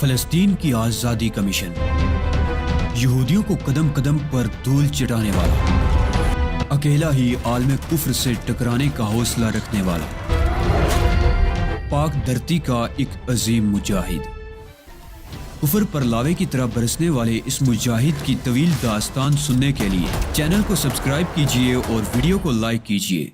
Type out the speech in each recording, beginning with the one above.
فلسطین کی آزادی کا مشن، یہودیوں کو قدم قدم پر دھول چٹانے والا، اکیلا ہی عالم کفر سے ٹکرانے کا حوصلہ رکھنے والا، پاک دھرتی کا ایک عظیم مجاہد، کفر پر لاوے کی طرح برسنے والے اس مجاہد کی طویل داستان سننے کے لیے چینل کو سبسکرائب کیجئے اور ویڈیو کو لائک کیجئے۔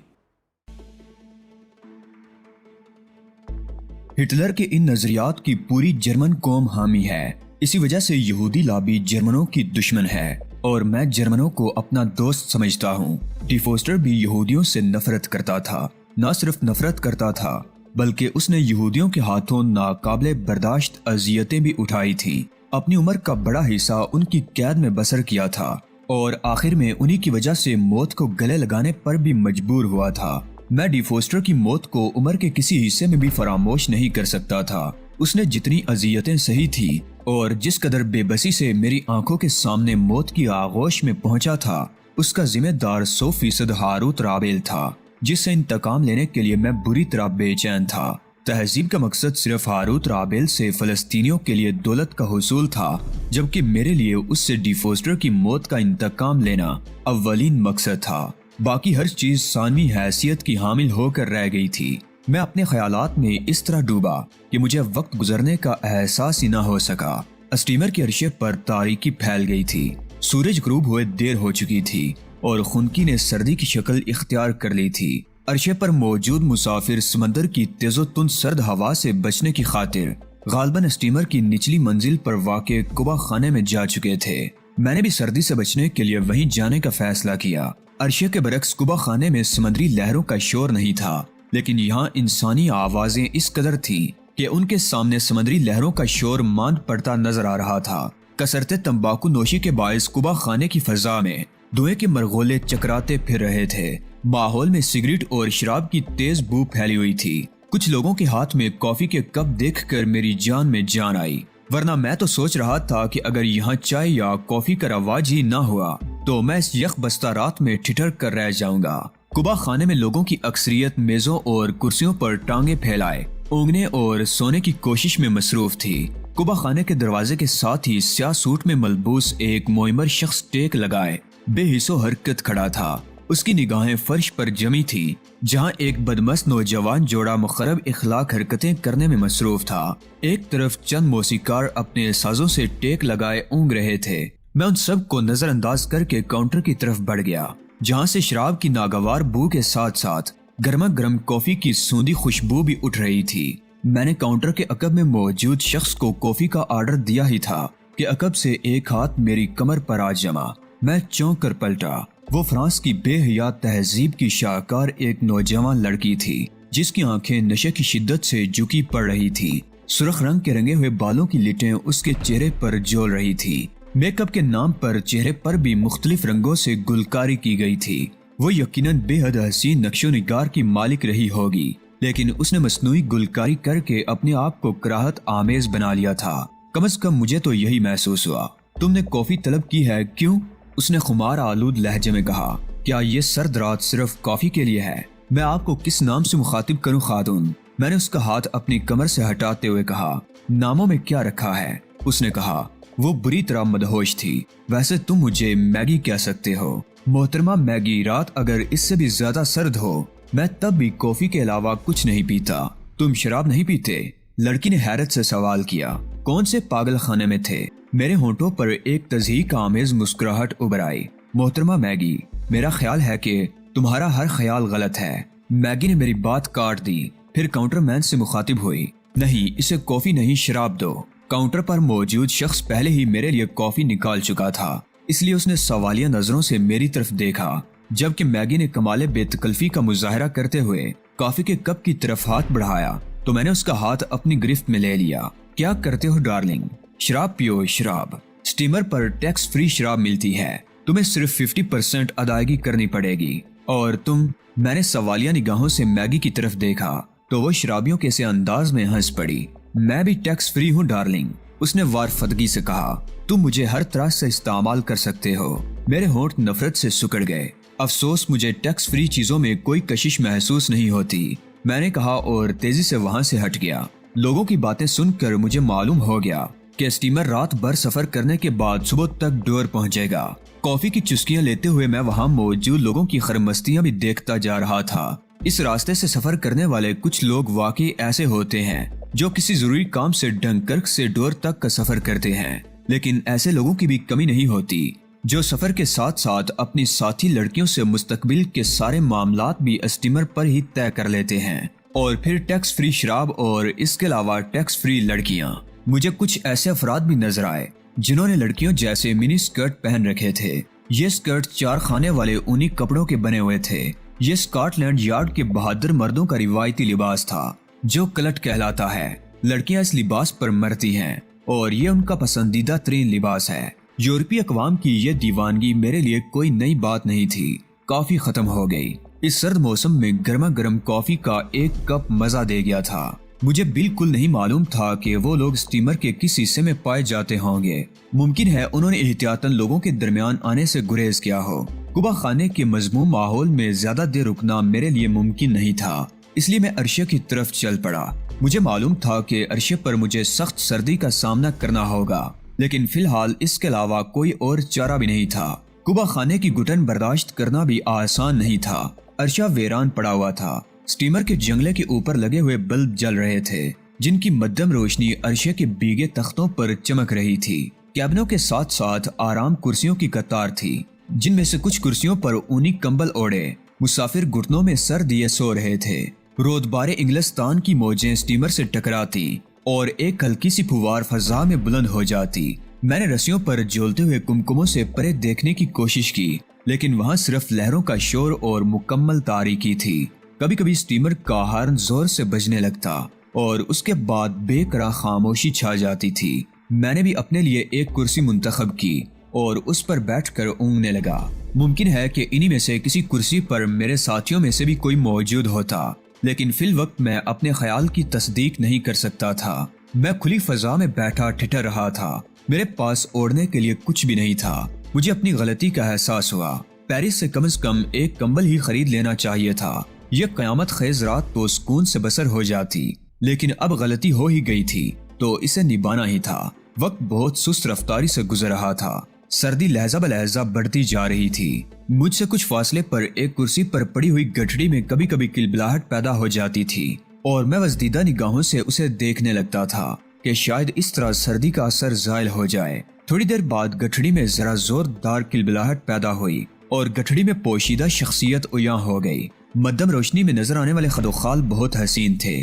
ہٹلر کے ان نظریات کی پوری جرمن قوم حامی ہے، اسی وجہ سے یہودی لابی جرمنوں کی دشمن ہے اور میں جرمنوں کو اپنا دوست سمجھتا ہوں۔ ڈی فوسٹر بھی یہودیوں سے نفرت کرتا تھا، نہ صرف نفرت کرتا تھا بلکہ اس نے یہودیوں کے ہاتھوں ناقابل برداشت اذیتیں بھی اٹھائی تھی، اپنی عمر کا بڑا حصہ ان کی قید میں بسر کیا تھا اور آخر میں انہی کی وجہ سے موت کو گلے لگانے پر بھی مجبور ہوا تھا۔ میں ڈی فوسٹر کی موت کو عمر کے کسی حصے میں بھی فراموش نہیں کر سکتا تھا۔ اس نے جتنی اذیتیں سہی تھی اور جس قدر بے بسی سے میری آنکھوں کے سامنے موت کی آغوش میں پہنچا تھا، اس کا ذمہ دار 100% ہاروت رابیل تھا، جس سے انتقام لینے کے لیے میں بری طرح بے چین تھا۔ تہذیب کا مقصد صرف ہاروت رابیل سے فلسطینیوں کے لیے دولت کا حصول تھا، جبکہ میرے لیے اس سے ڈی فوسٹر کی موت کا انتقام لینا اولین مقصد تھا۔ باقی ہر چیز ثانوی حیثیت کی حامل ہو کر رہ گئی تھی۔ میں اپنے خیالات میں اس طرح ڈوبا کہ مجھے وقت گزرنے کا احساس ہی نہ ہو سکا۔ اسٹیمر کے عرصے پر تاریکی پھیل گئی تھی، سورج غروب ہوئے دیر ہو چکی تھی اور خنکی نے سردی کی شکل اختیار کر لی تھی۔ عرصے پر موجود مسافر سمندر کی تیز و تند سرد ہوا سے بچنے کی خاطر غالباً اسٹیمر کی نچلی منزل پر واقع کبا خانے میں جا چکے تھے۔ میں نے بھی سردی سے بچنے کے لیے وہیں جانے کا فیصلہ کیا۔ عرشے کے برعکس کبا خانے میں سمندری لہروں کا شور نہیں تھا، لیکن یہاں انسانی آوازیں اس قدر تھیں کہ ان کے سامنے سمندری لہروں کا شور ماند پڑتا نظر آ رہا تھا۔ کثرت تمباکو نوشی کے باعث کبا خانے کی فضا میں دھوئیں کے مرغولے چکراتے پھر رہے تھے۔ ماحول میں سگریٹ اور شراب کی تیز بو پھیلی ہوئی تھی۔ کچھ لوگوں کے ہاتھ میں کافی کے کپ دیکھ کر میری جان میں جان آئی، ورنہ میں تو سوچ رہا تھا کہ اگر یہاں چائے یا کافی کا رواج ہی نہ ہوا تو میں اس یخ بستہ رات میں ٹھٹر کر رہ جاؤں گا۔ کبا خانے میں لوگوں کی اکثریت میزوں اور کرسیوں پر ٹانگیں پھیلائے اونگنے اور سونے کی کوشش میں مصروف تھی۔ کبا خانے کے دروازے کے ساتھ ہی سیاہ سوٹ میں ملبوس ایک معمر شخص ٹیک لگائے بے حس و حرکت کھڑا تھا۔ اس کی نگاہیں فرش پر جمی تھی، جہاں ایک بدمست نوجوان جوڑا مخرب اخلاق حرکتیں کرنے میں مصروف تھا۔ ایک طرف چند موسیقار اپنے سازوں سے ٹیک لگائے اونگ رہے تھے۔ میں ان سب کو نظر انداز کر کے کاؤنٹر کی طرف بڑھ گیا، جہاں سے شراب کی ناگوار بو کے ساتھ ساتھ گرما گرم کافی کی سوندھی خوشبو بھی اٹھ رہی تھی۔ میں نے کاؤنٹر کے عقب میں موجود شخص کو کافی کا آرڈر دیا ہی تھا کہ عقب سے ایک ہاتھ میری کمر پر آ جما۔ میں چونک کر پلٹا۔ وہ فرانس کی بے حیا تہذیب کی شاہکار ایک نوجوان لڑکی تھی، جس کی آنکھیں نشے کی شدت سے جھکی پڑ رہی تھی۔ سرخ رنگ کے رنگے ہوئے بالوں کی لٹیں اس کے چہرے پر جول رہی تھی۔ میک اپ کے نام پر چہرے پر بھی مختلف رنگوں سے گلکاری کی گئی تھی۔ وہ یقیناً بے حد حسین نقش و نگار کی مالک رہی ہوگی، لیکن اس نے مصنوعی گلکاری کر کے اپنے آپ کو کراہت آمیز بنا لیا تھا۔ کم از کم مجھے تو یہی محسوس ہوا۔ تم نے کافی طلب کی ہے، کیوں؟ اس نے خمار آلود لہجے میں کہا۔ کیا یہ سرد رات صرف کافی کے لیے ہے؟ میں آپ کو کس نام سے مخاطب کروں خاتون؟ میں نے اس کا ہاتھ اپنی کمر سے ہٹاتے ہوئے کہا۔ ناموں میں کیا رکھا ہے؟ اس نے کہا۔ وہ بری طرح مدہوش تھی۔ ویسے تم مجھے میگی کہہ سکتے ہو، محترمہ میگی۔ رات اگر اس سے بھی زیادہ سرد ہو، میں تب بھی کافی کے علاوہ کچھ نہیں پیتا۔ تم شراب نہیں پیتے؟ لڑکی نے حیرت سے سوال کیا۔ کون سے پاگل خانے میں تھے؟ میرے ہونٹوں پر ایک تضحیک آمیز مسکراہٹ ابھر آئی۔ محترمہ میگی، میرا خیال ہے کہ تمہارا ہر خیال غلط ہے۔ میگی نے میری بات کاٹ دی، پھر کاؤنٹر مین سے مخاطب ہوئی۔ نہیں، اسے کافی نہیں، شراب دو۔ کاؤنٹر پر موجود شخص پہلے ہی میرے لیے کافی نکال چکا تھا، اس لیے اس نے سوالیہ نظروں سے میری طرف دیکھا، جبکہ میگی نے کمال بے تکلفی کا مظاہرہ کرتے ہوئے کافی کے کپ کی طرف ہاتھ بڑھایا تو میں نے اس کا ہاتھ اپنی گرفت میں لے لیا۔ کیا کرتے ہو ڈارلنگ؟ شراب پیو، شراب۔ سٹیمر پر ٹیکس فری شراب ملتی ہے، تمہیں صرف 50% ادائیگی کرنی پڑے گی۔ اور تم؟ میں نے سوالیہ نگاہوں سے میگی کی طرف دیکھا تو وہ شرابیوں کے سے انداز میں ہنس پڑی۔ میں بھی ٹیکس فری ہوں ڈارلنگ، اس نے وارفتگی سے کہا۔ تم مجھے ہر طرح سے استعمال کر سکتے ہو۔ میرے ہونٹ نفرت سے سکڑ گئے۔ افسوس، مجھے ٹیکس فری چیزوں میں کوئی کشش محسوس نہیں ہوتی، میں نے کہا اور تیزی سے وہاں سے ہٹ گیا۔ لوگوں کی باتیں سن کر مجھے معلوم ہو گیا کہ اسٹیمر رات بھر سفر کرنے کے بعد صبح تک ڈور پہنچے گا۔ کافی کی چسکیاں لیتے ہوئے میں وہاں موجود لوگوں کی خرمستیاں بھی دیکھتا جا رہا تھا۔ اس راستے سے سفر کرنے والے کچھ لوگ واقعی ایسے ہوتے ہیں جو کسی ضروری کام سے ڈنکرک سے ڈور تک کا سفر کرتے ہیں، لیکن ایسے لوگوں کی بھی کمی نہیں ہوتی جو سفر کے ساتھ ساتھ اپنی ساتھی لڑکیوں سے مستقبل کے سارے معاملات بھی اسٹیمر پر ہی طے کر لیتے ہیں، اور پھر ٹیکس فری شراب اور اس کے علاوہ ٹیکس فری لڑکیاں۔ مجھے کچھ ایسے افراد بھی نظر آئے جنہوں نے لڑکیوں جیسے منی سکرٹ پہن رکھے تھے۔ یہ سکرٹ 4 خانے والے اونی کپڑوں کے بنے ہوئے تھے۔ یہ اسکاٹ لینڈ یارڈ کے بہادر مردوں کا روایتی لباس تھا جو کلٹ کہلاتا ہے۔ لڑکیاں اس لباس پر مرتی ہیں اور یہ ان کا پسندیدہ ترین لباس ہے۔ یورپی اقوام کی یہ دیوانگی میرے لیے کوئی نئی بات نہیں تھی، کافی ختم ہو گئی۔ اس سرد موسم میں گرما گرم کافی کا ایک کپ مزہ دے گیا تھا۔ مجھے بالکل نہیں معلوم تھا کہ وہ لوگ اسٹیمر کے کس حصے میں پائے جاتے ہوں گے۔ ممکن ہے انہوں نے احتیاطاً لوگوں کے درمیان آنے سے گریز کیا ہو۔ کبا خانے کے مذموم ماحول میں زیادہ دیر رکنا میرے لیے ممکن نہیں تھا، اس لیے میں عرشے کی طرف چل پڑا۔ مجھے معلوم تھا کہ عرشے پر مجھے سخت سردی کا سامنا کرنا ہوگا، لیکن فی الحال اس کے علاوہ کوئی اور چارہ بھی نہیں تھا۔ کبا خانے کی گھٹن برداشت کرنا بھی آسان نہیں تھا۔ عرشہ ویران پڑا ہوا تھا۔ اسٹیمر کے جنگلے کے اوپر لگے ہوئے بلب جل رہے تھے جن کی مدھم روشنی عرشے کے بھیگے تختوں پر چمک رہی تھی۔ کیبنوں کے ساتھ ساتھ آرام کرسیوں کی قطار تھی جن میں سے کچھ کرسیوں پر اونی کمبل اوڑے مسافر گھٹنوں میں سر دیے سو رہے تھے۔ رودبار انگلستان کی موجیں اسٹیمر سے ٹکراتی اور ایک ہلکی سی پھوار فضا میں بلند ہو جاتی۔ میں نے رسیوں پر جھولتے ہوئے کمکموں سے پرے دیکھنے کی کوشش کی، لیکن وہاں صرف لہروں کا شور اور مکمل تاریکی تھی۔ کبھی کبھی اسٹیمر کا ہارن زور سے بجنے لگتا اور اس کے بعد بے قرار خاموشی چھا جاتی تھی۔ میں نے بھی اپنے لیے ایک کرسی منتخب کی اور اس پر بیٹھ کر اونگنے لگا۔ ممکن ہے کہ انہی میں سے کسی کرسی پر میرے ساتھیوں میں سے بھی کوئی موجود ہوتا، لیکن فی الوقت میں اپنے خیال کی تصدیق نہیں کر سکتا تھا۔ میں کھلی فضا میں بیٹھا ٹھٹر رہا تھا۔ میرے پاس اوڑھنے کے لیے کچھ بھی نہیں تھا۔ مجھے اپنی غلطی کا احساس ہوا۔ پیرس سے کم از کم ایک کمبل ہی خرید لینا چاہیے تھا۔ یہ قیامت خیز رات تو سکون سے بسر ہو جاتی، لیکن اب غلطی ہو ہی گئی تھی تو اسے نبھانا ہی تھا۔ وقت بہت سست رفتاری سے گزر رہا تھا۔ سردی لہجہ بلہجہ بڑھتی جا رہی تھی۔ مجھ سے کچھ فاصلے پر ایک کرسی پر پڑی ہوئی گٹھڑی میں کبھی کبھی کلبلاہٹ پیدا ہو جاتی تھی اور میں وزدیدہ نگاہوں سے اسے دیکھنے لگتا تھا کہ شاید اس طرح سردی کا اثر زائل ہو جائے۔ تھوڑی دیر بعد گٹھڑی میں ذرا زوردار کلبلاہٹ پیدا ہوئی اور گٹھڑی میں پوشیدہ شخصیت عیاں ہو گئی۔ مدھم روشنی میں نظر آنے والے خدوخال بہت حسین تھے۔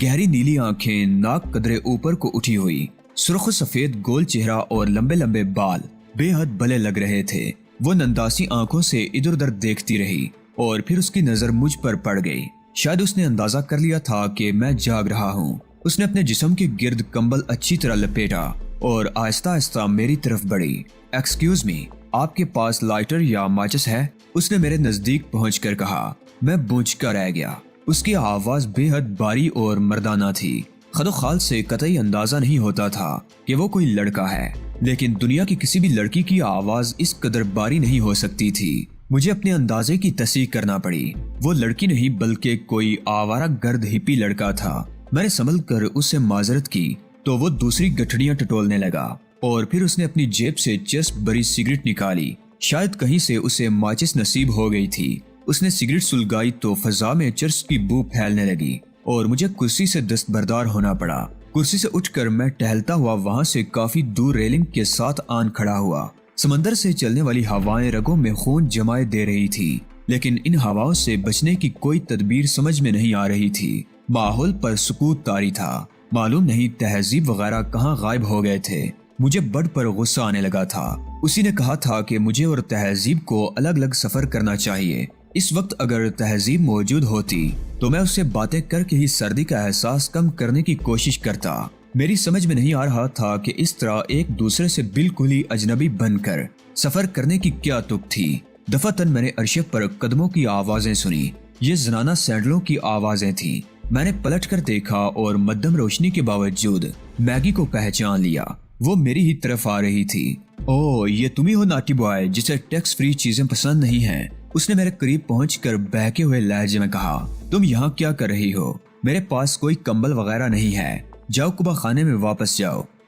گہری نیلی آنکھیں، ناک قدرے اوپر کو اٹھی ہوئی، سرخ و سفید گول چہرہ اور لمبے لمبے بال بے حد بھلے لگ رہے تھے۔ وہ ننداسی آنکھوں سے ادھر ادھر دیکھتی رہی اور پھر اس کی نظر مجھ پر پڑ گئی۔ شاید اس نے اندازہ کر لیا تھا کہ میں جاگ رہا ہوں۔ اس نے اپنے جسم کے گرد کمبل اچھی طرح لپیٹا اور آہستہ آہستہ میری طرف بڑھی۔ ایکسکیوز می، آپ کے پاس لائٹر یا ماچس ہے؟ اس نے میرے نزدیک پہنچ کر کہا۔ میں بونچکا رہ گیا۔ اس کی آواز بے حد باری اور مردانہ تھی۔ خدوخال سے قطعی اندازہ نہیں ہوتا تھا کہ وہ کوئی لڑکا ہے، لیکن دنیا کی کسی بھی لڑکی کی آواز اس قدر باری نہیں ہو سکتی تھی۔ مجھے اپنے اندازے کی تصحیح کرنا پڑی۔ وہ لڑکی نہیں بلکہ کوئی آوارہ گرد ہپی لڑکا تھا۔ میں نے سنبھل کر اس سے معذرت کی تو وہ دوسری گٹھڑیاں ٹٹولنے لگا اور پھر اس نے اپنی جیب سے چسپ بری سگریٹ نکالی۔ شاید کہیں سے اسے ماچس نصیب ہو گئی تھی۔ اس نے سگریٹ سلگائی تو فضا میں چرس کی بو پھیلنے لگی اور مجھے کرسی سے دستبردار ہونا پڑا۔ کرسی سے اٹھ کر میں ٹہلتا ہوا وہاں سے کافی دور ریلنگ کے ساتھ آن کھڑا ہوا۔ سمندر سے چلنے والی ہوائیں رگوں میں خون جمائے دے رہی تھی، لیکن ان ہواؤں سے بچنے کی کوئی تدبیر سمجھ میں نہیں آ رہی تھی۔ ماحول پر سکوت طاری تھا۔ معلوم نہیں تہذیب وغیرہ کہاں غائب ہو گئے تھے۔ مجھے بڑھ پر غصہ آنے لگا تھا۔ اسی نے کہا تھا کہ مجھے اور تہذیب کو الگ الگ سفر کرنا چاہیے۔ اس وقت اگر تہذیب موجود ہوتی تو میں اس سے باتیں کر کے ہی سردی کا احساس کم کرنے کی کوشش کرتا۔ میری سمجھ میں نہیں آ رہا تھا کہ اس طرح ایک دوسرے سے بالکل ہی اجنبی بن کر سفر کرنے کی کیا تک تھی۔ دفعتاً میں نے عرشے پر قدموں کی آوازیں سنی۔ یہ زنانہ سینڈلوں کی آوازیں تھیں۔ میں نے پلٹ کر دیکھا اور مدھم روشنی کے باوجود میگی کو پہچان لیا۔ وہ میری ہی طرف آ رہی تھی۔ اوہ، یہ تم ہی ہو ناٹی بوائے جسے ٹیکس فری چیزیں پسند نہیں ہیں؟ اس نے میرے قریب پہنچ کر بہکے ہوئے لہجے میں کہا۔ تم یہاں کیا کر رہی ہو؟ میرے پاس کوئی کمبل وغیرہ نہیں ہے۔ جاؤ کبا خانے میں واپس جاؤ۔